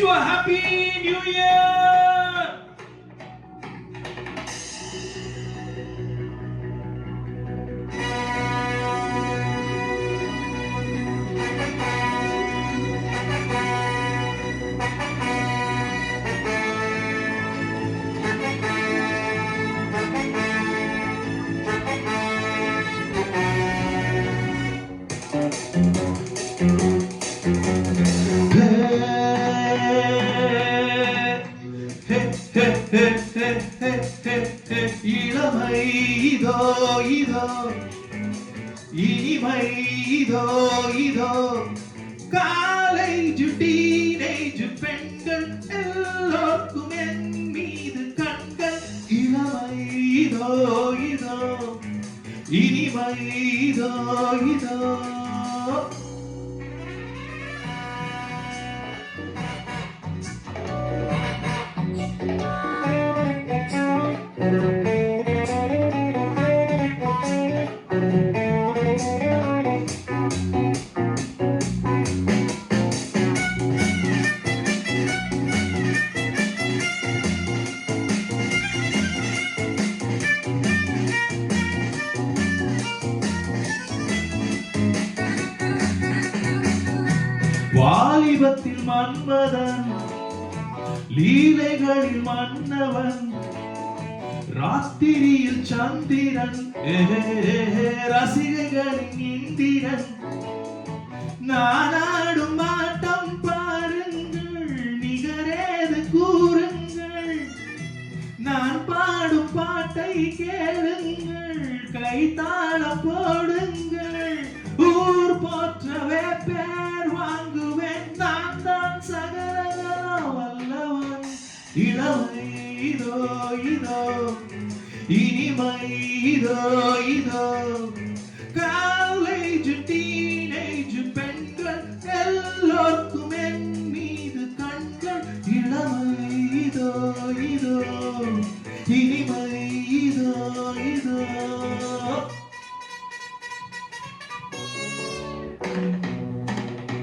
you a happy new year. இளமை இதோ இதோ இனிமை இதோ இதோ காலேஜ் டீனேஜ் பெண்கள் எல்லோருக்கும் என் மீது கண்கள் இளமை இதோ இதோ இனிமை இதோ இதோ வாலிபத்தில் மன்மதன் லீலைகளில் மன்னவன் ராத்திரியில் சந்திரன் ரசிகைகளின் இந்திரன் நானாடும் ஆட்டம் பாருங்கள் நிகரேது கூறுங்கள் நான் பாடும் பாட்டை கேளுங்கள் கைத்தாளம் போடுங்கள் ஊர் போற்றவே பேர் வாங்குவேன் நான் தான் சகலகலா வல்லவன் இளமை இதோ இதோ இனிமை இதோ இதோ காலேஜ் டீ